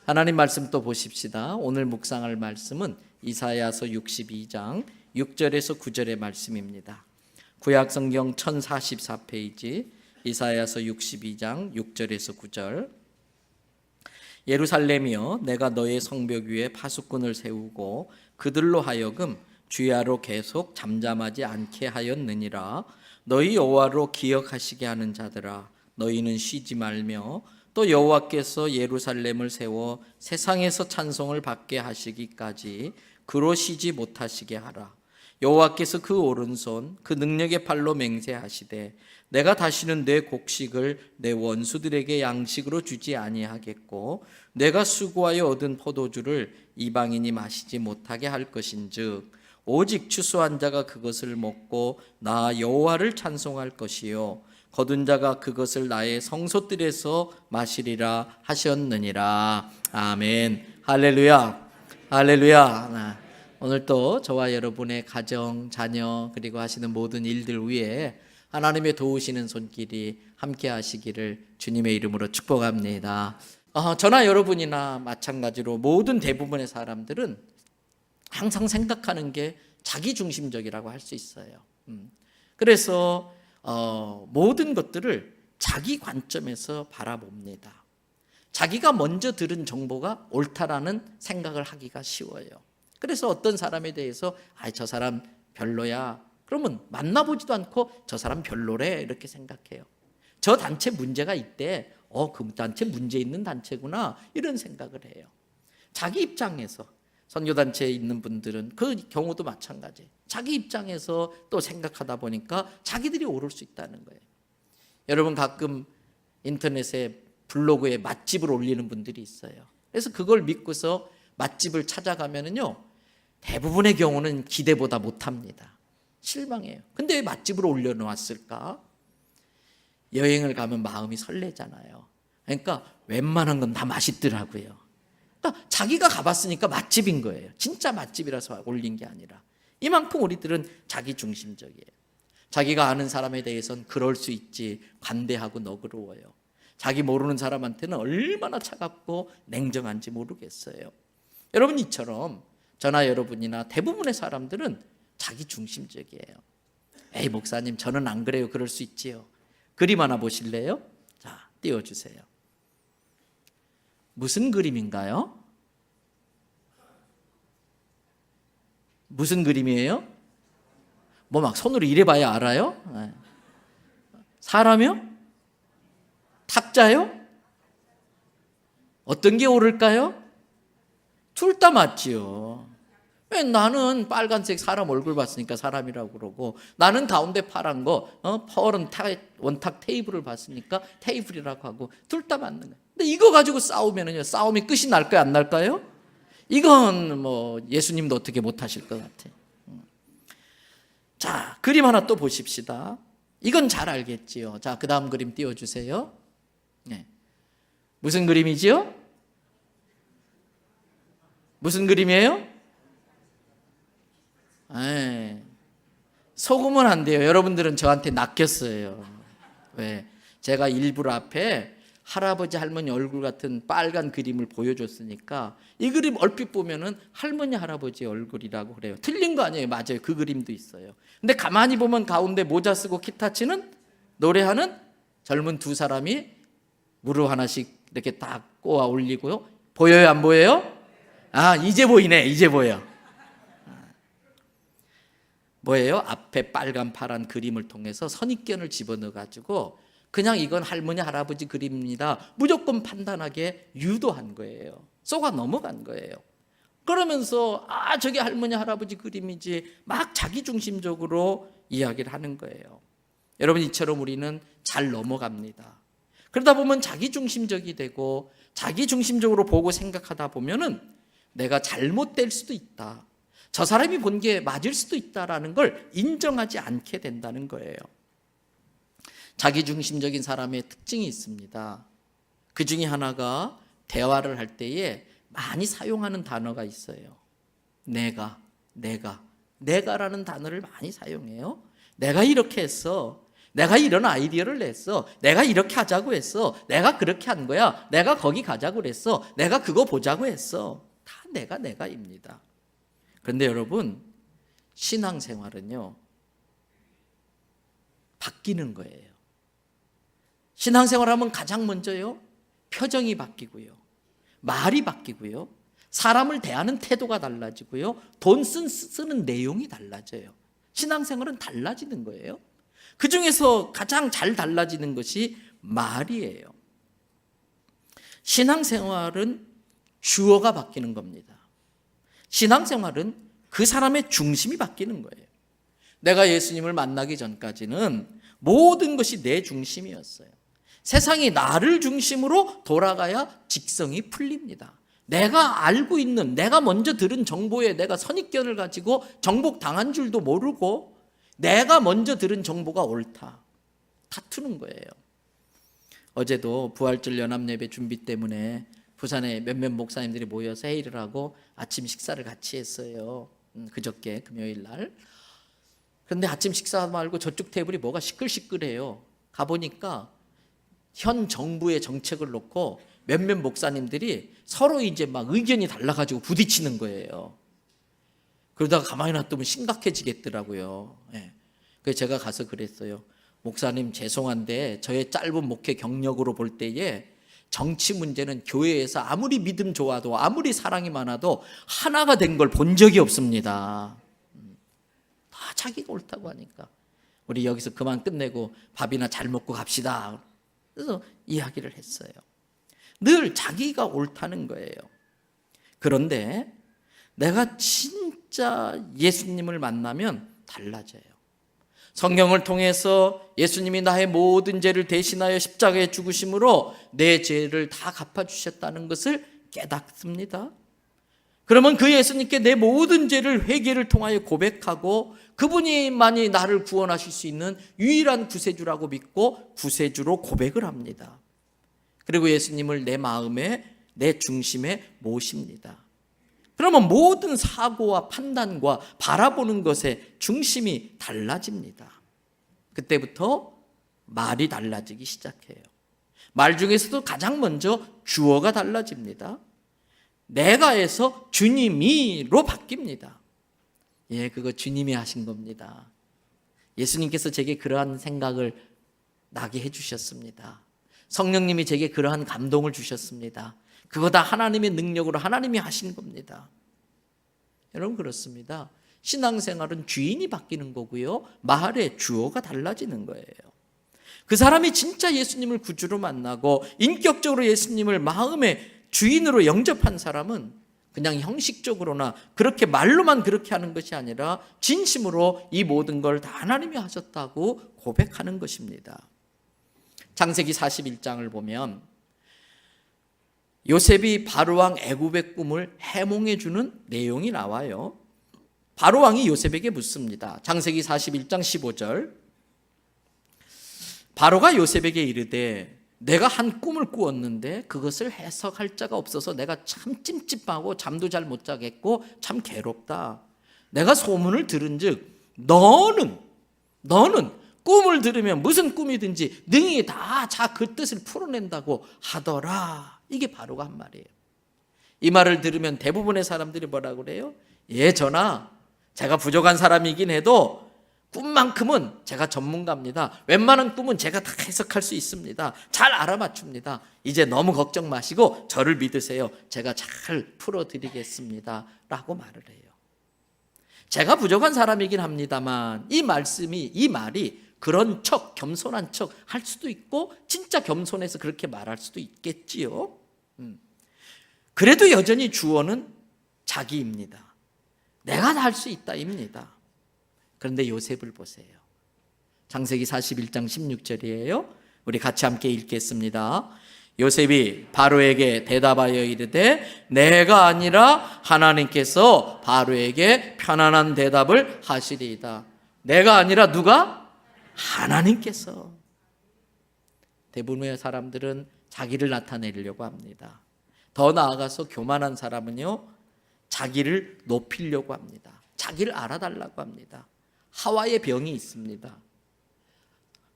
하나님 말씀 또 보십시다. 오늘 묵상할 말씀은 이사야서 62장 6절에서 9절의 말씀입니다. 구약 성경 1044페이지 이사야서 62장 6절에서 9절. 예루살렘이여, 내가 너의 성벽 위에 파수꾼을 세우고 그들로 하여금 주야로 계속 잠잠하지 않게 하였느니라. 너희 여호와로 기억하시게 하는 자들아, 너희는 쉬지 말며 또 여호와께서 예루살렘을 세워 세상에서 찬송을 받게 하시기까지 그로 쉬지 못하시게 하라. 여호와께서 그 오른손 그 능력의 팔로 맹세하시되 내가 다시는 내 곡식을 내 원수들에게 양식으로 주지 아니하겠고 내가 수고하여 얻은 포도주를 이방인이 마시지 못하게 할 것인즉 오직 추수한 자가 그것을 먹고 나 여호와를 찬송할 것이요 거둔 자가 그것을 나의 성소들에서 마시리라 하셨느니라. 아멘. 할렐루야. 할렐루야. 오늘 또 저와 여러분의 가정, 자녀 그리고 하시는 모든 일들 위에 하나님의 도우시는 손길이 함께 하시기를 주님의 이름으로 축복합니다. 저나 여러분이나 마찬가지로 모든 대부분의 사람들은 항상 생각하는 게 자기중심적이라고 할 수 있어요. 그래서 모든 것들을 자기 관점에서 바라봅니다. 자기가 먼저 들은 정보가 옳다라는 생각을 하기가 쉬워요. 그래서 어떤 사람에 대해서 저 사람 별로야, 그러면 만나보지도 않고 저 사람 별로래 이렇게 생각해요. 저 단체 문제가 있대, 그 단체 문제 있는 단체구나 이런 생각을 해요. 자기 입장에서, 선교단체에 있는 분들은 그 경우도 마찬가지예요. 자기 입장에서 또 생각하다 보니까 자기들이 옳을 수 있다는 거예요. 여러분 가끔 인터넷에 블로그에 맛집을 올리는 분들이 있어요. 그래서 그걸 믿고서 맛집을 찾아가면은요, 대부분의 경우는 기대보다 못합니다. 실망해요. 근데 왜 맛집을 올려놓았을까? 여행을 가면 마음이 설레잖아요. 그러니까 웬만한 건 다 맛있더라고요. 그러니까 자기가 가봤으니까 맛집인 거예요. 진짜 맛집이라서 올린 게 아니라. 이만큼 우리들은 자기중심적이에요. 자기가 아는 사람에 대해서는 그럴 수 있지 관대하고 너그러워요. 자기 모르는 사람한테는 얼마나 차갑고 냉정한지 모르겠어요. 여러분, 이처럼 저나 여러분이나 대부분의 사람들은 자기중심적이에요. 에이 목사님 저는 안 그래요. 그럴 수 있지요. 그림 하나 보실래요? 자, 띄워주세요. 무슨 그림인가요? 무슨 그림이에요? 뭐 막 손으로 이래봐야 알아요? 사람이요? 탁자요? 어떤 게 옳을까요? 둘 다 맞지요. 왜 나는 빨간색 사람 얼굴 봤으니까 사람이라고 그러고, 나는 가운데 파란 거 퍼른 원탁 테이블을 봤으니까 테이블이라고 하고, 둘 다 맞는 거예요. 근데 이거 가지고 싸우면은요, 싸움이 끝이 날까요, 안 날까요? 이건 뭐 예수님도 어떻게 못하실 것 같아요. 자, 그림 하나 또 보십시다. 이건 잘 알겠지요. 자, 그 다음 그림 띄워주세요. 네. 무슨 그림이지요? 무슨 그림이에요? 속으면 안 돼요. 여러분들은 저한테 낚였어요. 왜? 제가 일부러 앞에 할아버지 할머니 얼굴 같은 빨간 그림을 보여줬으니까 이 그림 얼핏 보면은 할머니 할아버지 얼굴이라고 그래요. 틀린 거 아니에요. 맞아요. 그 그림도 있어요. 근데 가만히 보면 가운데 모자 쓰고 기타 치는, 노래하는 젊은 두 사람이 무릎 하나씩 이렇게 딱 꼬아 올리고요. 보여요, 안 보여요? 이제 보이네. 이제 보여. 뭐예요? 앞에 빨간 파란 그림을 통해서 선입견을 집어넣어가지고 그냥 이건 할머니 할아버지 그림입니다 무조건 판단하게 유도한 거예요. 쏘가 넘어간 거예요. 그러면서 저게 할머니 할아버지 그림이지 막 자기중심적으로 이야기를 하는 거예요. 여러분, 이처럼 우리는 잘 넘어갑니다. 그러다 보면 자기중심적이 되고 자기중심적으로 보고 생각하다 보면은 내가 잘못될 수도 있다, 저 사람이 본 게 맞을 수도 있다라는 걸 인정하지 않게 된다는 거예요. 자기중심적인 사람의 특징이 있습니다. 그 중에 하나가 대화를 할 때에 많이 사용하는 단어가 있어요. 내가라는 단어를 많이 사용해요. 내가 이렇게 했어. 내가 이런 아이디어를 냈어. 내가 이렇게 하자고 했어. 내가 그렇게 한 거야. 내가 거기 가자고 그랬어. 내가 그거 보자고 했어. 다 내가입니다. 그런데 여러분, 신앙생활은요, 바뀌는 거예요. 신앙생활하면 가장 먼저요, 표정이 바뀌고요, 말이 바뀌고요, 사람을 대하는 태도가 달라지고요, 돈 쓰는 내용이 달라져요. 신앙생활은 달라지는 거예요. 그 중에서 가장 잘 달라지는 것이 말이에요. 신앙생활은 주어가 바뀌는 겁니다. 신앙생활은 그 사람의 중심이 바뀌는 거예요. 내가 예수님을 만나기 전까지는 모든 것이 내 중심이었어요. 세상이 나를 중심으로 돌아가야 직성이 풀립니다. 내가 알고 있는, 내가 먼저 들은 정보에 내가 선입견을 가지고 정복당한 줄도 모르고 내가 먼저 들은 정보가 옳다, 다투는 거예요. 어제도 부활절 연합예배 준비 때문에 부산에 몇몇 목사님들이 모여서 회의를 하고 아침 식사를 같이 했어요. 그저께 금요일 날. 그런데 아침 식사 말고 저쪽 테이블이 뭐가 시끌시끌해요. 가보니까 현 정부의 정책을 놓고 몇몇 목사님들이 서로 이제 막 의견이 달라가지고 부딪히는 거예요. 그러다가 가만히 놔두면 심각해지겠더라고요. 그래서 제가 가서 그랬어요. 목사님 죄송한데 저의 짧은 목회 경력으로 볼 때에 정치 문제는 교회에서 아무리 믿음 좋아도 아무리 사랑이 많아도 하나가 된 걸 본 적이 없습니다. 다 자기가 옳다고 하니까 우리 여기서 그만 끝내고 밥이나 잘 먹고 갑시다. 그래서 이야기를 했어요. 늘 자기가 옳다는 거예요. 그런데 내가 진짜 예수님을 만나면 달라져요. 성경을 통해서 예수님이 나의 모든 죄를 대신하여 십자가에 죽으심으로 내 죄를 다 갚아주셨다는 것을 깨닫습니다. 그러면 그 예수님께 내 모든 죄를 회개를 통하여 고백하고 그분이만이 나를 구원하실 수 있는 유일한 구세주라고 믿고 구세주로 고백을 합니다. 그리고 예수님을 내 마음에, 내 중심에 모십니다. 그러면 모든 사고와 판단과 바라보는 것의 중심이 달라집니다. 그때부터 말이 달라지기 시작해요. 말 중에서도 가장 먼저 주어가 달라집니다. 내가에서 주님이로 바뀝니다. 그거 주님이 하신 겁니다. 예수님께서 제게 그러한 생각을 나게 해주셨습니다. 성령님이 제게 그러한 감동을 주셨습니다. 그거 다 하나님의 능력으로 하나님이 하신 겁니다. 여러분, 그렇습니다. 신앙생활은 주인이 바뀌는 거고요, 말의 주어가 달라지는 거예요. 그 사람이 진짜 예수님을 구주로 만나고 인격적으로 예수님을 마음의 주인으로 영접한 사람은 그냥 형식적으로나 그렇게 말로만 그렇게 하는 것이 아니라 진심으로 이 모든 걸 다 하나님이 하셨다고 고백하는 것입니다. 창세기 41장을 보면 요셉이 바로왕 애굽의 꿈을 해몽해 주는 내용이 나와요. 바로왕이 요셉에게 묻습니다. 창세기 41장 15절. 바로가 요셉에게 이르되 내가 한 꿈을 꾸었는데 그것을 해석할 자가 없어서 내가 참 찜찜하고 잠도 잘 못 자겠고 참 괴롭다. 내가 소문을 들은즉 너는 꿈을 들으면 무슨 꿈이든지 능히 다 그 뜻을 풀어낸다고 하더라. 이게 바로가 한 말이에요. 이 말을 들으면 대부분의 사람들이 뭐라고 그래요? 전하, 제가 부족한 사람이긴 해도 꿈만큼은 제가 전문가입니다. 웬만한 꿈은 제가 다 해석할 수 있습니다. 잘 알아맞춥니다. 이제 너무 걱정 마시고 저를 믿으세요. 제가 잘 풀어드리겠습니다. 라고 말을 해요. 제가 부족한 사람이긴 합니다만 이 말이 그런 척, 겸손한 척 할 수도 있고 진짜 겸손해서 그렇게 말할 수도 있겠지요. 그래도 여전히 주어는 자기입니다. 내가 다 할 수 있다입니다. 그런데 요셉을 보세요. 창세기 41장 16절이에요. 우리 같이 함께 읽겠습니다. 요셉이 바로에게 대답하여 이르되 내가 아니라 하나님께서 바로에게 편안한 대답을 하시리이다. 내가 아니라 누가? 하나님께서. 대부분의 사람들은 자기를 나타내려고 합니다. 더 나아가서 교만한 사람은요, 자기를 높이려고 합니다. 자기를 알아달라고 합니다. 하와의 병이 있습니다.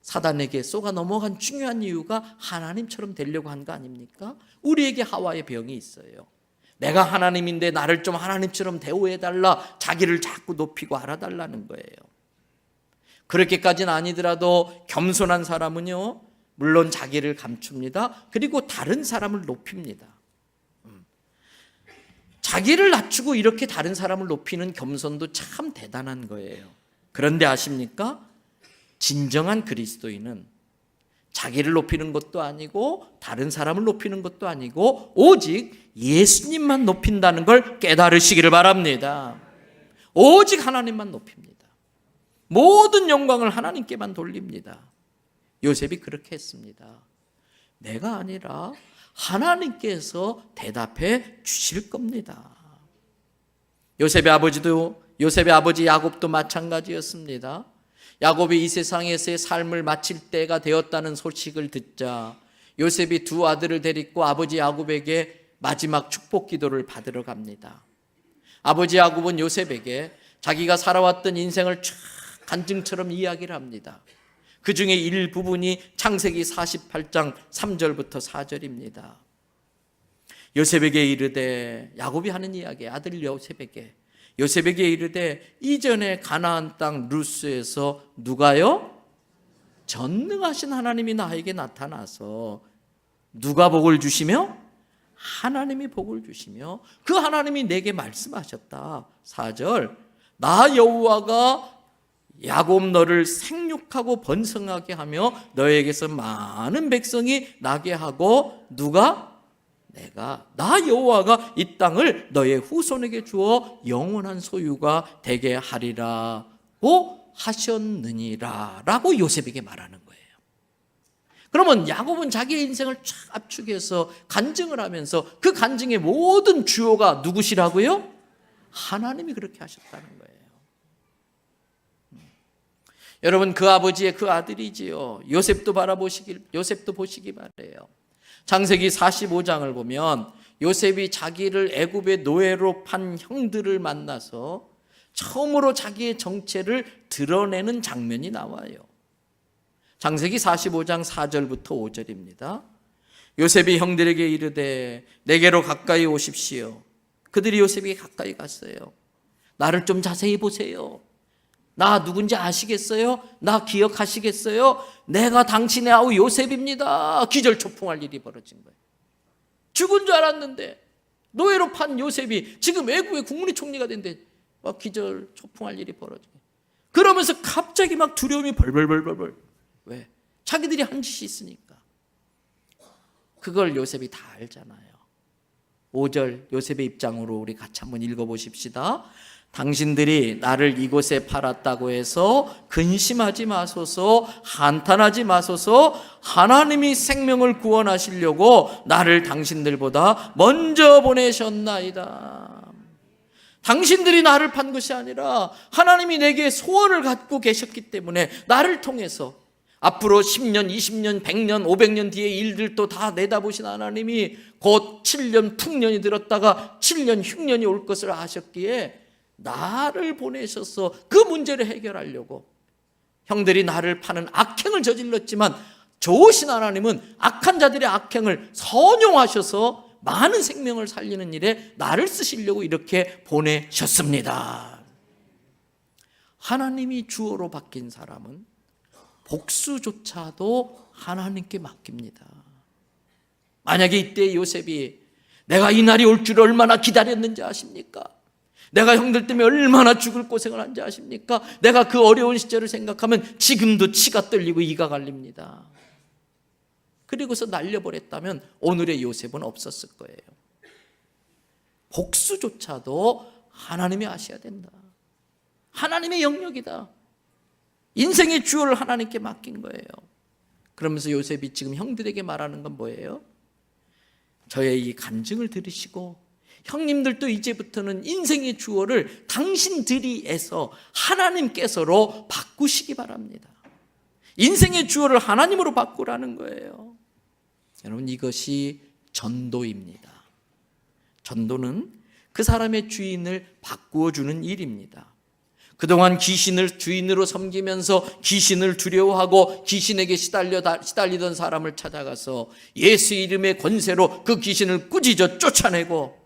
사단에게 쏘가 넘어간 중요한 이유가 하나님처럼 되려고 한 거 아닙니까? 우리에게 하와의 병이 있어요. 내가 하나님인데 나를 좀 하나님처럼 대우해달라, 자기를 자꾸 높이고 알아달라는 거예요. 그렇게까지는 아니더라도 겸손한 사람은요, 물론 자기를 감춥니다. 그리고 다른 사람을 높입니다. 자기를 낮추고 이렇게 다른 사람을 높이는 겸손도 참 대단한 거예요. 그런데 아십니까? 진정한 그리스도인은 자기를 높이는 것도 아니고 다른 사람을 높이는 것도 아니고 오직 예수님만 높인다는 걸 깨달으시기를 바랍니다. 오직 하나님만 높입니다. 모든 영광을 하나님께만 돌립니다. 요셉이 그렇게 했습니다. 내가 아니라 하나님께서 대답해 주실 겁니다. 요셉의 아버지 야곱도 마찬가지였습니다. 야곱이 이 세상에서의 삶을 마칠 때가 되었다는 소식을 듣자 요셉이 두 아들을 데리고 아버지 야곱에게 마지막 축복 기도를 받으러 갑니다. 아버지 야곱은 요셉에게 자기가 살아왔던 인생을 쫙 간증처럼 이야기를 합니다. 그 중에 일부분이 창세기 48장 3절부터 4절입니다. 요셉에게 이르되, 야곱이 하는 이야기, 아들 요셉에게 이르되, 이전에 가나안 땅 루스에서 누가요? 전능하신 하나님이 나에게 나타나서 누가 복을 주시며? 하나님이 복을 주시며 그 하나님이 내게 말씀하셨다. 4절, 나 여호와가 야곱 너를 생육하고 번성하게 하며 너에게서 많은 백성이 나게 하고 누가? 내가 나 여호와가 이 땅을 너의 후손에게 주어 영원한 소유가 되게 하리라고 하셨느니라 라고 요셉에게 말하는 거예요. 그러면 야곱은 자기의 인생을 쫙 압축해서 간증을 하면서 그 간증의 모든 주요가 누구시라고요? 하나님이 그렇게 하셨다는 거예요. 여러분, 그 아버지의 그 아들이지요. 요셉도 보시기 바래요. 창세기 45장을 보면 요셉이 자기를 애굽의 노예로 판 형들을 만나서 처음으로 자기의 정체를 드러내는 장면이 나와요. 창세기 45장 4절부터 5절입니다. 요셉이 형들에게 이르되 내게로 가까이 오십시오. 그들이 요셉에게 가까이 갔어요. 나를 좀 자세히 보세요. 나 누군지 아시겠어요? 나 기억하시겠어요? 내가 당신의 아우 요셉입니다. 기절초풍할 일이 벌어진 거예요. 죽은 줄 알았는데 노예로 판 요셉이 지금 애국의 국무리 총리가 된데 기절초풍할 일이 벌어진 거예요. 그러면서 갑자기 막 두려움이 벌벌벌벌. 왜? 자기들이 한 짓이 있으니까. 그걸 요셉이 다 알잖아요. 5절 요셉의 입장으로 우리 같이 한번 읽어보십시다. 당신들이 나를 이곳에 팔았다고 해서 근심하지 마소서, 한탄하지 마소서. 하나님이 생명을 구원하시려고 나를 당신들보다 먼저 보내셨나이다. 당신들이 나를 판 것이 아니라 하나님이 내게 소원을 갖고 계셨기 때문에 나를 통해서 앞으로 10년, 20년, 100년, 500년 뒤의 일들도 다 내다보신 하나님이 곧 7년 풍년이 들었다가 7년, 흉년이 올 것을 아셨기에 나를 보내셔서 그 문제를 해결하려고. 형들이 나를 파는 악행을 저질렀지만 좋으신 하나님은 악한 자들의 악행을 선용하셔서 많은 생명을 살리는 일에 나를 쓰시려고 이렇게 보내셨습니다. 하나님이 주어로 바뀐 사람은 복수조차도 하나님께 맡깁니다. 만약에 이때 요셉이 내가 이 날이 올 줄 얼마나 기다렸는지 아십니까? 내가 형들 때문에 얼마나 죽을 고생을 한지 아십니까? 내가 그 어려운 시절을 생각하면 지금도 치가 떨리고 이가 갈립니다. 그리고서 날려버렸다면 오늘의 요셉은 없었을 거예요. 복수조차도 하나님이 아셔야 된다. 하나님의 영역이다. 인생의 주어를 하나님께 맡긴 거예요. 그러면서 요셉이 지금 형들에게 말하는 건 뭐예요? 저의 이 간증을 들으시고 형님들도 이제부터는 인생의 주어를 당신들이에서 하나님께서로 바꾸시기 바랍니다. 인생의 주어를 하나님으로 바꾸라는 거예요. 여러분, 이것이 전도입니다. 전도는 그 사람의 주인을 바꾸어 주는 일입니다. 그동안 귀신을 주인으로 섬기면서 귀신을 두려워하고 귀신에게 시달리던 사람을 찾아가서 예수 이름의 권세로 그 귀신을 꾸짖어 쫓아내고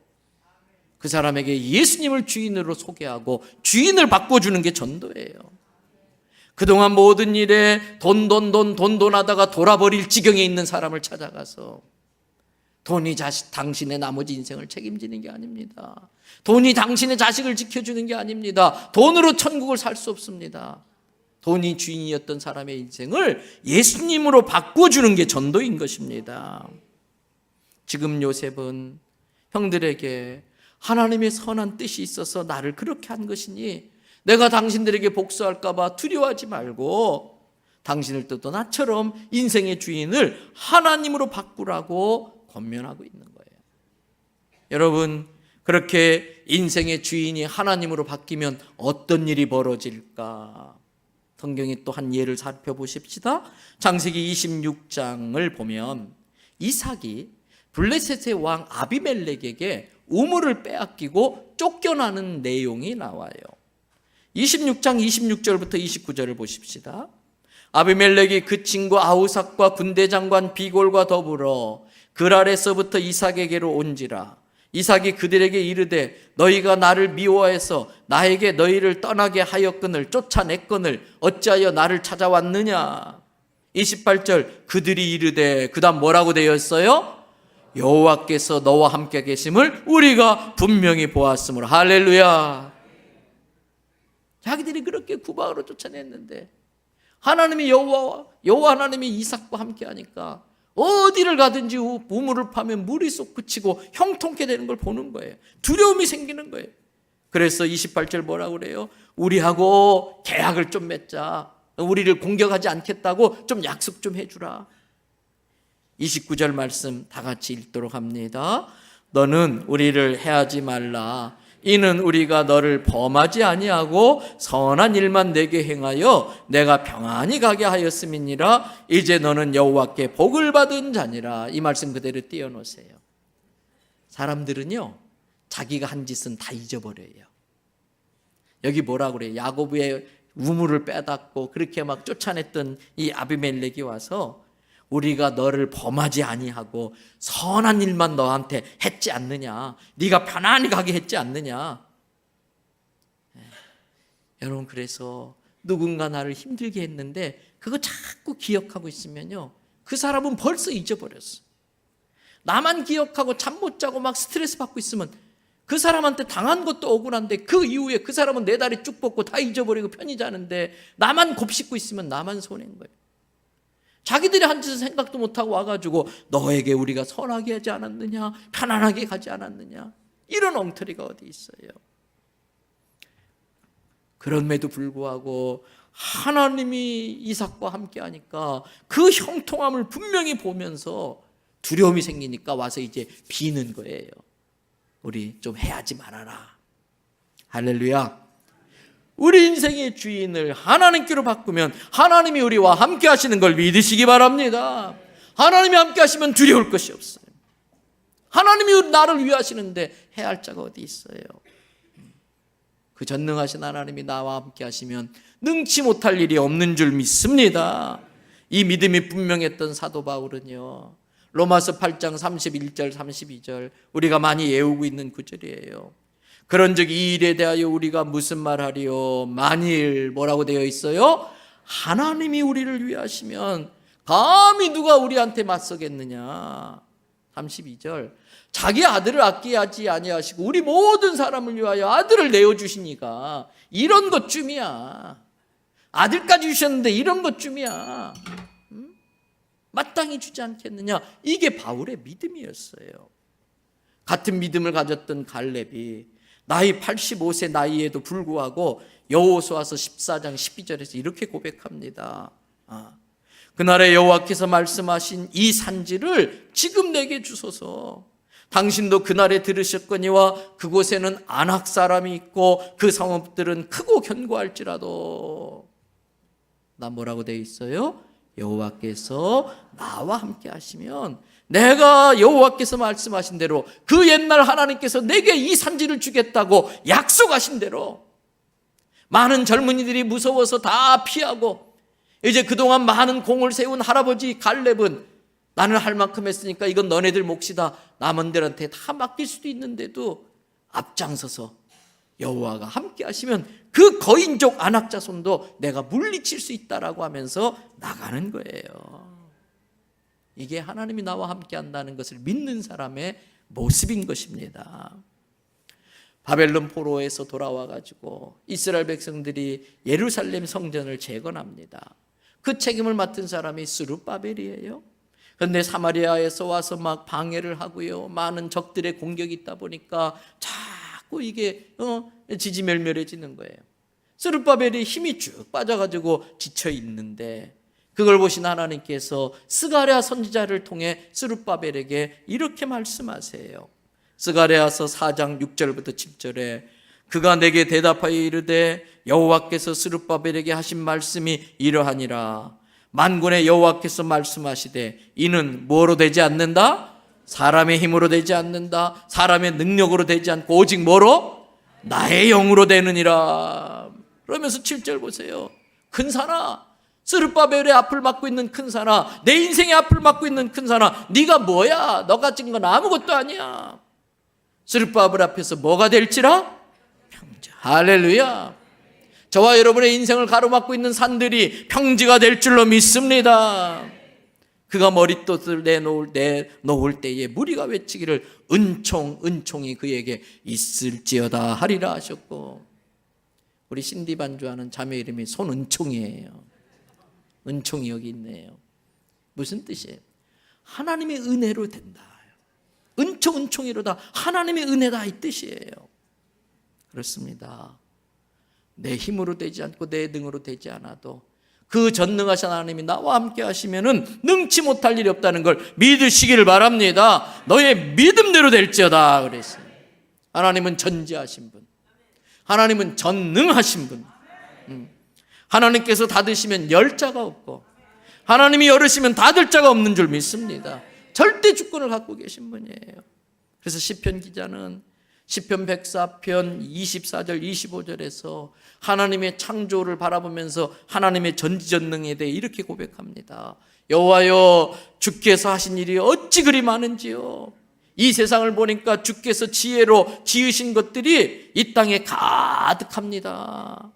그 사람에게 예수님을 주인으로 소개하고 주인을 바꿔주는 게 전도예요. 그동안 모든 일에 돈 하다가 돌아버릴 지경에 있는 사람을 찾아가서 돈이 당신의 나머지 인생을 책임지는 게 아닙니다. 돈이 당신의 자식을 지켜주는 게 아닙니다. 돈으로 천국을 살 수 없습니다. 돈이 주인이었던 사람의 인생을 예수님으로 바꿔주는 게 전도인 것입니다. 지금 요셉은 형들에게 하나님의 선한 뜻이 있어서 나를 그렇게 한 것이니 내가 당신들에게 복수할까 봐 두려워하지 말고 당신을 또 나처럼 인생의 주인을 하나님으로 바꾸라고 권면하고 있는 거예요. 여러분, 그렇게 인생의 주인이 하나님으로 바뀌면 어떤 일이 벌어질까? 성경에 또 한 예를 살펴보십시다. 창세기 26장을 보면 이삭이 블레셋의 왕 아비멜렉에게 우물을 빼앗기고 쫓겨나는 내용이 나와요. 26장 26절부터 29절을 보십시다. 아비멜렉이 그 친구 아우삭과 군대장관 비골과 더불어 그랄에서부터 이삭에게로 온지라. 이삭이 그들에게 이르되 너희가 나를 미워해서 나에게 너희를 떠나게 하였거늘 쫓아냈거늘 어찌하여 나를 찾아왔느냐. 28절 그들이 이르되 그 다음 뭐라고 되어 있어요? 여호와께서 너와 함께 계심을 우리가 분명히 보았으므로. 할렐루야. 자기들이 그렇게 구박으로 쫓아냈는데 하나님이 여호와 하나님이 이삭과 함께 하니까 어디를 가든지 우물을 파면 물이 쏙 그치고 형통케 되는 걸 보는 거예요. 두려움이 생기는 거예요. 그래서 28절 뭐라고 그래요? 우리하고 계약을 좀 맺자. 우리를 공격하지 않겠다고 좀 약속 좀 해주라. 29절 말씀 다 같이 읽도록 합니다. 너는 우리를 해하지 말라. 이는 우리가 너를 범하지 아니하고 선한 일만 내게 행하여 내가 평안히 가게 하였음이니라. 이제 너는 여호와께 복을 받은 자니라. 이 말씀 그대로 띄워놓으세요. 사람들은요 자기가 한 짓은 다 잊어버려요. 여기 뭐라고 그래요? 야곱의 우물을 빼앗고 그렇게 막 쫓아냈던 이 아비멜렉이 와서 우리가 너를 범하지 아니하고 선한 일만 너한테 했지 않느냐, 네가 편안히 가게 했지 않느냐. 여러분, 그래서 누군가 나를 힘들게 했는데 그거 자꾸 기억하고 있으면요 그 사람은 벌써 잊어버렸어. 나만 기억하고 잠 못 자고 막 스트레스 받고 있으면 그 사람한테 당한 것도 억울한데 그 이후에 그 사람은 내 다리 쭉 뻗고 다 잊어버리고 편히 자는데 나만 곱씹고 있으면 나만 손해인 거예요. 자기들이 한 짓을 생각도 못하고 와가지고 너에게 우리가 선하게 하지 않았느냐, 편안하게 가지 않았느냐, 이런 엉터리가 어디 있어요. 그럼에도 불구하고 하나님이 이삭과 함께 하니까 그 형통함을 분명히 보면서 두려움이 생기니까 와서 이제 비는 거예요. 우리 좀 해하지 말아라. 할렐루야. 우리 인생의 주인을 하나님께로 바꾸면 하나님이 우리와 함께 하시는 걸 믿으시기 바랍니다. 하나님이 함께 하시면 두려울 것이 없어요. 하나님이 나를 위하시는데 해할 자가 어디 있어요. 그 전능하신 하나님이 나와 함께 하시면 능치 못할 일이 없는 줄 믿습니다. 이 믿음이 분명했던 사도 바울은요 로마서 8장 31절 32절 우리가 많이 외우고 있는 구절이에요. 그런즉 이 일에 대하여 우리가 무슨 말하리요? 만일 뭐라고 되어 있어요? 하나님이 우리를 위하시면 감히 누가 우리한테 맞서겠느냐. 32절 자기 아들을 아끼하지 아니하시고 우리 모든 사람을 위하여 아들을 내어주시니까 이런 것쯤이야. 아들까지 주셨는데 이런 것쯤이야. 마땅히 주지 않겠느냐. 이게 바울의 믿음이었어요. 같은 믿음을 가졌던 갈렙이 나이 85세 나이에도 불구하고 여호수아서 14장 12절에서 이렇게 고백합니다. 그날에 여호와께서 말씀하신 이 산지를 지금 내게 주소서. 당신도 그날에 들으셨거니와 그곳에는 아낙 사람이 있고 그 성읍들은 크고 견고할지라도. 나 뭐라고 되어 있어요? 여호와께서 나와 함께 하시면 내가 여호와께서 말씀하신 대로 그 옛날 하나님께서 내게 이 산지를 주겠다고 약속하신 대로 많은 젊은이들이 무서워서 다 피하고, 이제 그동안 많은 공을 세운 할아버지 갈렙은 나는 할 만큼 했으니까 이건 너네들 몫이다, 남원들한테 다 맡길 수도 있는데도 앞장서서 여호와가 함께 하시면 그 거인족 안악자손도 내가 물리칠 수 있다라고 하면서 나가는 거예요. 이게 하나님이 나와 함께 한다는 것을 믿는 사람의 모습인 것입니다. 바벨론 포로에서 돌아와 가지고 이스라엘 백성들이 예루살렘 성전을 재건합니다. 그 책임을 맡은 사람이 스룹바벨이에요. 그런데 사마리아에서 와서 막 방해를 하고요, 많은 적들의 공격이 있다 보니까 자꾸 이게 지지멸멸해지는 거예요. 스룹바벨이 힘이 쭉 빠져가지고 지쳐 있는데, 그걸 보신 하나님께서 스가랴 선지자를 통해 스룹바벨에게 이렇게 말씀하세요. 스가랴서 4장 6절부터 7절에 그가 내게 대답하여 이르되 여호와께서 스룹바벨에게 하신 말씀이 이러하니라. 만군의 여호와께서 말씀하시되 이는 뭐로 되지 않는다? 사람의 힘으로 되지 않는다. 사람의 능력으로 되지 않고 오직 뭐로? 나의 영으로 되느니라. 그러면서 7절 보세요. 큰사나, 스룹바벨의 앞을 막고 있는 큰사나, 내 인생의 앞을 막고 있는 큰사나, 네가 뭐야? 너 가진 건 아무것도 아니야. 스룹바벨 앞에서 뭐가 될지라? 평지. 할렐루야. 저와 여러분의 인생을 가로막고 있는 산들이 평지가 될 줄로 믿습니다. 그가 머릿돌을 내놓을 때에 무리가 외치기를 은총이 그에게 있을지어다 하리라 하셨고, 우리 신디 반주하는 자매 이름이 손은총이에요. 은총이 여기 있네요. 무슨 뜻이에요? 하나님의 은혜로 된다. 은총이로다, 하나님의 은혜다, 이 뜻이에요. 그렇습니다. 내 힘으로 되지 않고 내 능으로 되지 않아도 그 전능하신 하나님이 나와 함께 하시면은 능치 못할 일이 없다는 걸 믿으시기를 바랍니다. 너의 믿음대로 될지어다 그랬어요. 하나님은 전지하신 분, 하나님은 전능하신 분, 하나님께서 닫으시면 열 자가 없고 하나님이 열으시면 닫을 자가 없는 줄 믿습니다. 절대 주권을 갖고 계신 분이에요. 그래서 시편 기자는 시편 104편 24절 25절에서 하나님의 창조를 바라보면서 하나님의 전지전능에 대해 이렇게 고백합니다. 여호와여, 주께서 하신 일이 어찌 그리 많은지요. 이 세상을 보니까 주께서 지혜로 지으신 것들이 이 땅에 가득합니다.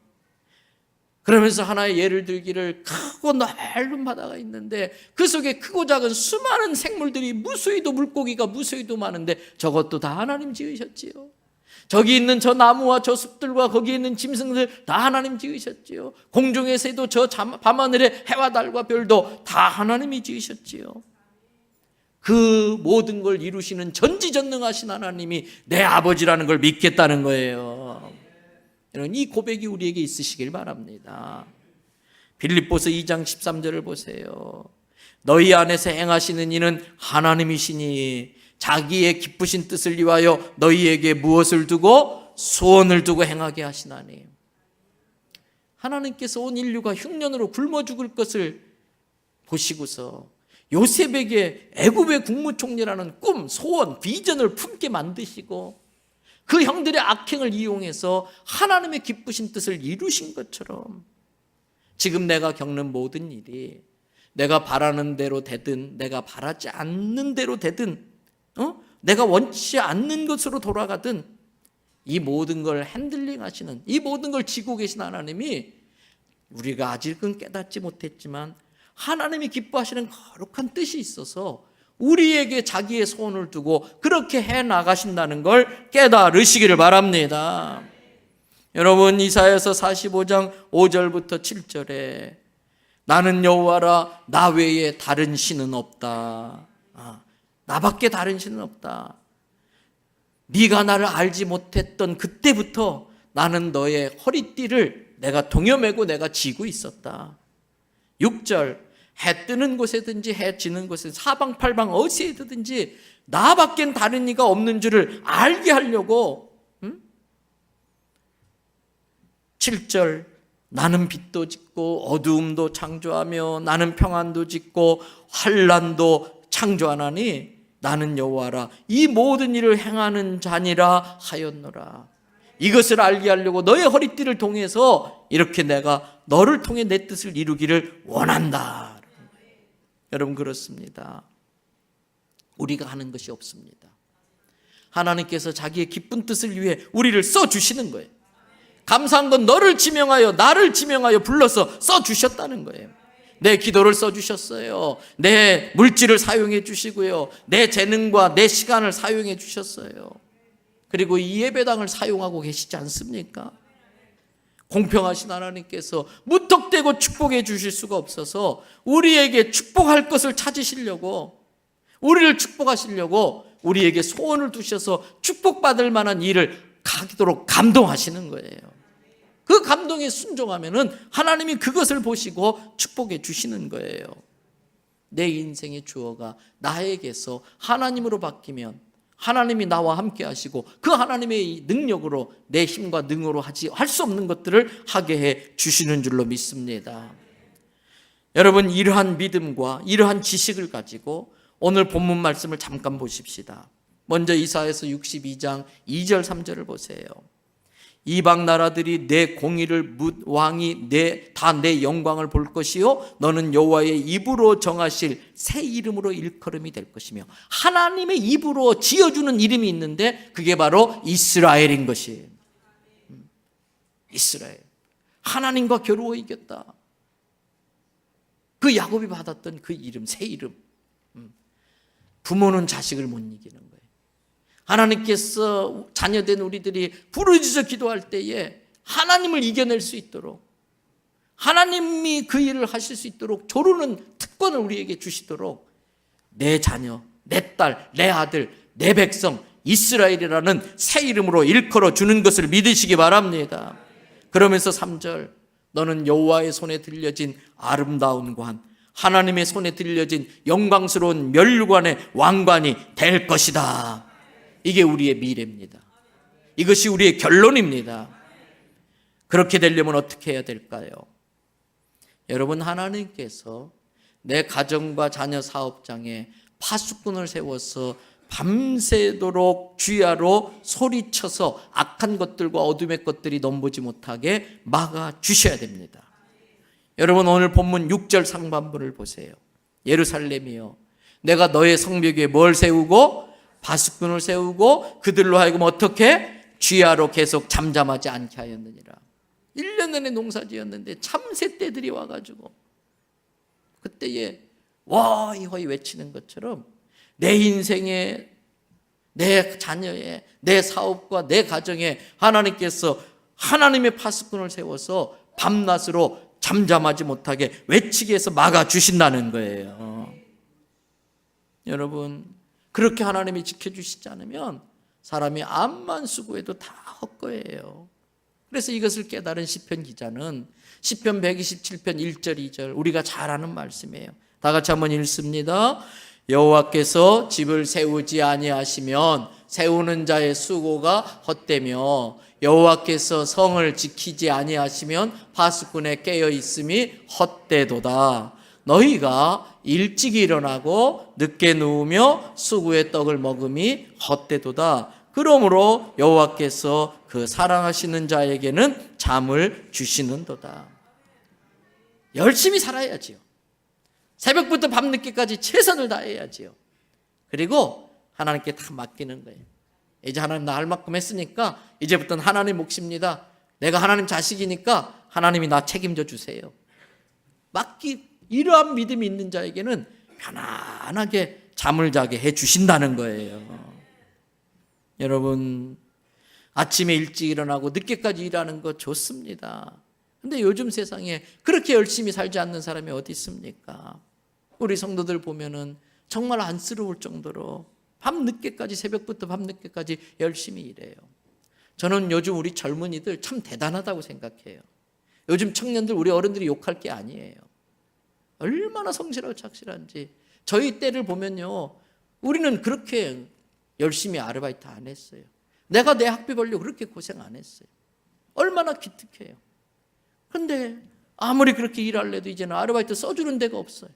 그러면서 하나의 예를 들기를, 크고 넓은 바다가 있는데 그 속에 크고 작은 수많은 생물들이 무수히도, 물고기가 무수히도 많은데 저것도 다 하나님 지으셨지요. 저기 있는 저 나무와 저 숲들과 거기에 있는 짐승들 다 하나님 지으셨지요. 공중의 새도 저 밤하늘의 해와 달과 별도 다 하나님이 지으셨지요. 그 모든 걸 이루시는 전지전능하신 하나님이 내 아버지라는 걸 믿겠다는 거예요. 이 고백이 우리에게 있으시길 바랍니다. 빌립보서 2장 13절을 보세요. 너희 안에서 행하시는 이는 하나님이시니 자기의 기쁘신 뜻을 위하여 너희에게 무엇을 두고? 소원을 두고 행하게 하시나니. 하나님께서 온 인류가 흉년으로 굶어 죽을 것을 보시고서 요셉에게 애굽의 국무총리라는 꿈, 소원, 비전을 품게 만드시고 그 형들의 악행을 이용해서 하나님의 기쁘신 뜻을 이루신 것처럼 지금 내가 겪는 모든 일이 내가 바라는 대로 되든 내가 바라지 않는 대로 되든 내가 원치 않는 것으로 돌아가든 이 모든 걸 핸들링 하시는, 이 모든 걸 지고 계신 하나님이 우리가 아직은 깨닫지 못했지만 하나님이 기뻐하시는 거룩한 뜻이 있어서 우리에게 자기의 소원을 두고 그렇게 해나가신다는 걸 깨달으시기를 바랍니다. 여러분, 이사야서 45장 5절부터 7절에 나는 여호와라, 나 외에 다른 신은 없다. 나밖에 다른 신은 없다. 네가 나를 알지 못했던 그때부터 나는 너의 허리띠를 내가 동여매고 내가 쥐고 있었다. 6절, 해 뜨는 곳에든지 해 지는 곳에 사방팔방 어디에든지 나밖엔 다른 이가 없는 줄을 알게 하려고. 7절, 나는 빛도 짓고 어두움도 창조하며 나는 평안도 짓고 환난도 창조하나니 나는 여호와라, 이 모든 일을 행하는 자니라 하였노라. 이것을 알게 하려고 너의 허리띠를 통해서 이렇게 내가 너를 통해 내 뜻을 이루기를 원한다. 여러분, 그렇습니다. 우리가 하는 것이 없습니다. 하나님께서 자기의 기쁜 뜻을 위해 우리를 써주시는 거예요. 감사한 건 너를 지명하여 나를 지명하여 불러서 써주셨다는 거예요. 내 기도를 써주셨어요. 내 물질을 사용해 주시고요, 내 재능과 내 시간을 사용해 주셨어요. 그리고 이 예배당을 사용하고 계시지 않습니까? 공평하신 하나님께서 무턱대고 축복해 주실 수가 없어서 우리에게 축복할 것을 찾으시려고, 우리를 축복하시려고 우리에게 소원을 두셔서 축복받을 만한 일을 하도록 감동하시는 거예요. 그 감동에 순종하면은 하나님이 그것을 보시고 축복해 주시는 거예요. 내 인생의 주어가 나에게서 하나님으로 바뀌면 하나님이 나와 함께 하시고 그 하나님의 능력으로 내 힘과 능으로 할 수 없는 것들을 하게 해 주시는 줄로 믿습니다. 여러분, 이러한 믿음과 이러한 지식을 가지고 오늘 본문 말씀을 잠깐 보십시다. 먼저 이사야서 62장 2절 3절을 보세요. 이방 나라들이 내 공의를 왕이 다 내 영광을 볼 것이요 너는 여호와의 입으로 정하실 새 이름으로 일컬음이 될 것이며, 하나님의 입으로 지어주는 이름이 있는데 그게 바로 이스라엘인 것이에요. 이스라엘, 하나님과 겨루어 이겼다. 그 야곱이 받았던 그 이름, 새 이름. 부모는 자식을 못 이기는 거예요. 하나님께서 자녀된 우리들이 부르짖어 기도할 때에 하나님을 이겨낼 수 있도록, 하나님이 그 일을 하실 수 있도록 조르는 특권을 우리에게 주시도록 내 자녀, 내 딸, 내 아들, 내 백성 이스라엘이라는 새 이름으로 일컬어 주는 것을 믿으시기 바랍니다. 그러면서 3절, 너는 여호와의 손에 들려진 아름다운 관, 하나님의 손에 들려진 영광스러운 멸관의 왕관이 될 것이다. 이게 우리의 미래입니다. 이것이 우리의 결론입니다. 그렇게 되려면 어떻게 해야 될까요? 여러분, 하나님께서 내 가정과 자녀 사업장에 파수꾼을 세워서 밤새도록 주야로 소리쳐서 악한 것들과 어둠의 것들이 넘보지 못하게 막아주셔야 됩니다. 여러분, 오늘 본문 6절 상반부를 보세요. 예루살렘이여, 내가 너의 성벽 위에 뭘 세우고? 파수꾼을 세우고 그들로 하여금 어떻게? 주야로 계속 잠잠하지 않게 하였느니라. 1년 내내 농사지었는데 참새 떼들이 와가지고 그때에 와이와이 외치는 것처럼 내 인생에, 내 자녀에, 내 사업과 내 가정에 하나님께서 하나님의 파수꾼을 세워서 밤낮으로 잠잠하지 못하게 외치게 해서 막아주신다는 거예요. 여러분, 그렇게 하나님이 지켜주시지 않으면 사람이 암만 수고해도 다 헛거예요. 그래서 이것을 깨달은 시편 기자는 시편 127편 1절 2절, 우리가 잘 아는 말씀이에요. 다 같이 한번 읽습니다. 여호와께서 집을 세우지 아니하시면 세우는 자의 수고가 헛되며 여호와께서 성을 지키지 아니하시면 파수꾼의 깨어 있음이 헛되도다. 너희가 일찍 일어나고 늦게 누우며 수구의 떡을 먹음이 헛되도다. 그러므로 여호와께서 그 사랑하시는 자에게는 잠을 주시는도다. 열심히 살아야지요. 새벽부터 밤늦게까지 최선을 다해야지요. 그리고 하나님께 다 맡기는 거예요. 이제 하나님 나 할 만큼 했으니까 이제부터는 하나님 몫입니다. 내가 하나님 자식이니까 하나님이 나 책임져 주세요. 이러한 믿음이 있는 자에게는 편안하게 잠을 자게 해 주신다는 거예요. 여러분, 아침에 일찍 일어나고 늦게까지 일하는 거 좋습니다. 근데 요즘 세상에 그렇게 열심히 살지 않는 사람이 어디 있습니까? 우리 성도들 보면은 정말 안쓰러울 정도로 밤늦게까지, 새벽부터 밤늦게까지 열심히 일해요. 저는 요즘 우리 젊은이들 참 대단하다고 생각해요. 요즘 청년들, 우리 어른들이 욕할 게 아니에요. 얼마나 성실하고 착실한지. 저희 때를 보면요, 우리는 그렇게 열심히 아르바이트 안 했어요. 내가 내 학비 벌려고 그렇게 고생 안 했어요. 얼마나 기특해요. 그런데 아무리 그렇게 일할래도 이제는 아르바이트 써주는 데가 없어요.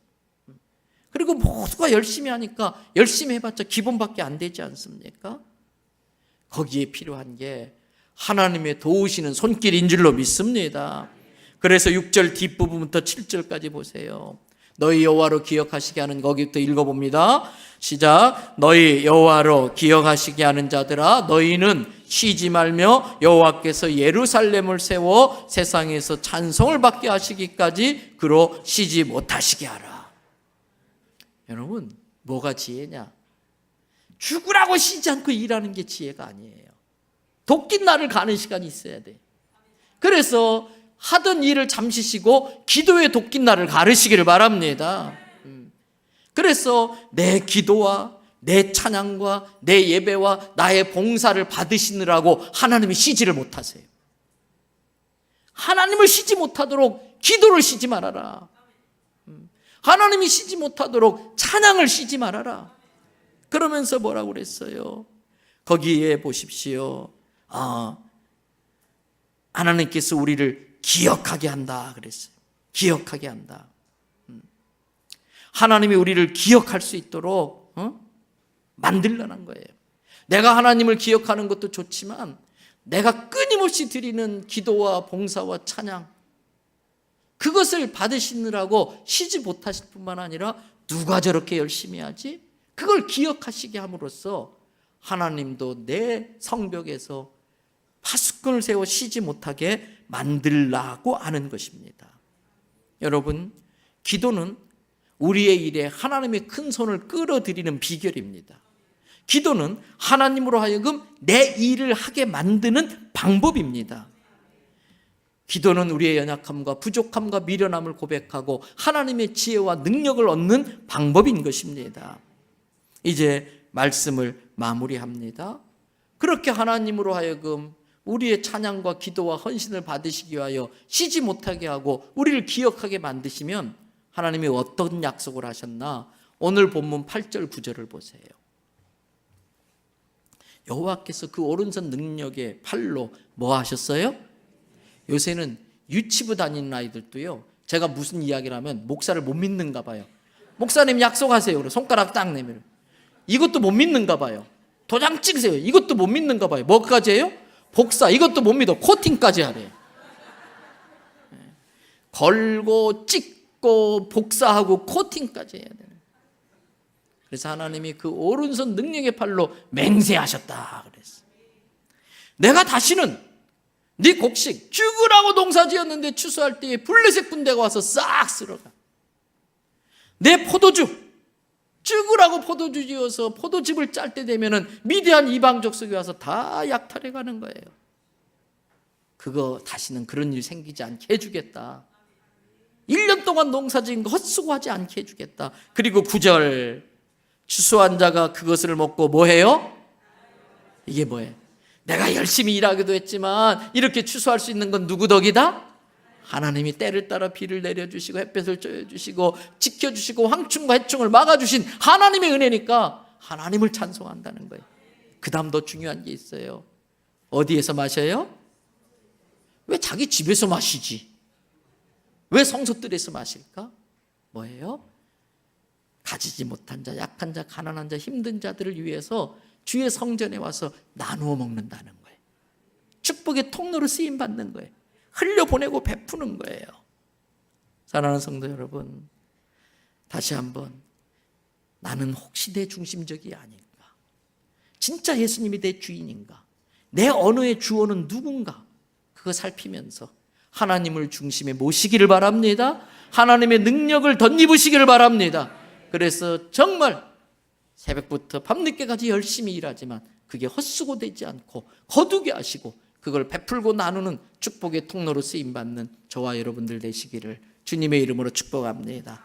그리고 모두가 열심히 하니까 열심히 해봤자 기본밖에 안 되지 않습니까? 거기에 필요한 게 하나님의 도우시는 손길인 줄로 믿습니다. 그래서 6절 뒷부분부터 7절까지 보세요. 너희 여호와로 기억하시게 하는, 거기부터 읽어봅니다. 시작. 너희 여호와로 기억하시게 하는 자들아, 너희는 쉬지 말며 여호와께서 예루살렘을 세워 세상에서 찬송을 받게 하시기까지 그로 쉬지 못하시게 하라. 여러분, 뭐가 지혜냐? 죽으라고 쉬지 않고 일하는 게 지혜가 아니에요. 도끼 날을 가는 시간이 있어야 돼. 그래서 하던 일을 잠시 쉬고 기도의 도끼날을 가르시기를 바랍니다. 그래서 내 기도와 내 찬양과 내 예배와 나의 봉사를 받으시느라고 하나님이 쉬지를 못하세요. 하나님을 쉬지 못하도록 기도를 쉬지 말아라. 하나님이 쉬지 못하도록 찬양을 쉬지 말아라. 그러면서 뭐라고 그랬어요? 거기에 보십시오. 하나님께서 우리를 기억하게 한다 그랬어요. 기억하게 한다. 하나님이 우리를 기억할 수 있도록 만들려는 거예요. 내가 하나님을 기억하는 것도 좋지만 내가 끊임없이 드리는 기도와 봉사와 찬양, 그것을 받으시느라고 쉬지 못하실 뿐만 아니라 누가 저렇게 열심히 하지? 그걸 기억하시게 함으로써 하나님도 내 성벽에서 파수꾼을 세워 쉬지 못하게 만들라고 하는 것입니다. 여러분, 기도는 우리의 일에 하나님의 큰 손을 끌어들이는 비결입니다. 기도는 하나님으로 하여금 내 일을 하게 만드는 방법입니다. 기도는 우리의 연약함과 부족함과 미련함을 고백하고 하나님의 지혜와 능력을 얻는 방법인 것입니다. 이제 말씀을 마무리합니다. 그렇게 하나님으로 하여금 우리의 찬양과 기도와 헌신을 받으시기 위하여 쉬지 못하게 하고 우리를 기억하게 만드시면 하나님이 어떤 약속을 하셨나? 오늘 본문 8절 9절을 보세요. 여호와께서 그 오른손 능력의 팔로 뭐 하셨어요? 요새는 유치부 다니는 아이들도요, 제가 무슨 이야기를 하면 목사를 못 믿는가 봐요. 목사님 약속하세요. 그래 손가락 딱 내밀어. 이것도 못 믿는가 봐요. 도장 찍으세요. 이것도 못 믿는가 봐요. 뭐까지 해요? 복사. 이것도 못 믿어. 코팅까지 하래요. 걸고 찍고 복사하고 코팅까지 해야 돼요. 그래서 하나님이 그 오른손 능력의 팔로 맹세하셨다 그랬어요. 내가 다시는 네 곡식 죽으라고 농사지었는데 추수할 때에 블레셋 군대가 와서 싹 쓸어가. 내 포도주 죽으라고 포도주 지어서 포도즙을 짤 때 되면은 미디안 이방 족속이 와서 다 약탈해 가는 거예요. 그거 다시는 그런 일 생기지 않게 해주겠다. 1년 동안 농사 지은 거 헛수고하지 않게 해주겠다. 그리고 9절, 추수한 자가 그것을 먹고 뭐 해요? 이게 뭐예요? 내가 열심히 일하기도 했지만 이렇게 추수할 수 있는 건 누구 덕이다? 하나님이 때를 따라 비를 내려주시고 햇볕을 쬐주시고 지켜주시고 황충과 해충을 막아주신 하나님의 은혜니까 하나님을 찬송한다는 거예요. 그 다음 더 중요한 게 있어요. 어디에서 마셔요? 왜 자기 집에서 마시지? 왜 성소들에서 마실까? 뭐예요? 가지지 못한 자, 약한 자, 가난한 자, 힘든 자들을 위해서 주의 성전에 와서 나누어 먹는다는 거예요. 축복의 통로로 쓰임받는 거예요. 흘려보내고 베푸는 거예요. 사랑하는 성도 여러분, 다시 한번 나는 혹시 내 중심적이 아닌가? 진짜 예수님이 내 주인인가? 내 언어의 주어는 누군가? 그거 살피면서 하나님을 중심에 모시기를 바랍니다. 하나님의 능력을 덧입으시기를 바랍니다. 그래서 정말 새벽부터 밤늦게까지 열심히 일하지만 그게 헛수고 되지 않고 거두게 하시고 그걸 베풀고 나누는 축복의 통로로 쓰임받는 저와 여러분들 되시기를 주님의 이름으로 축복합니다.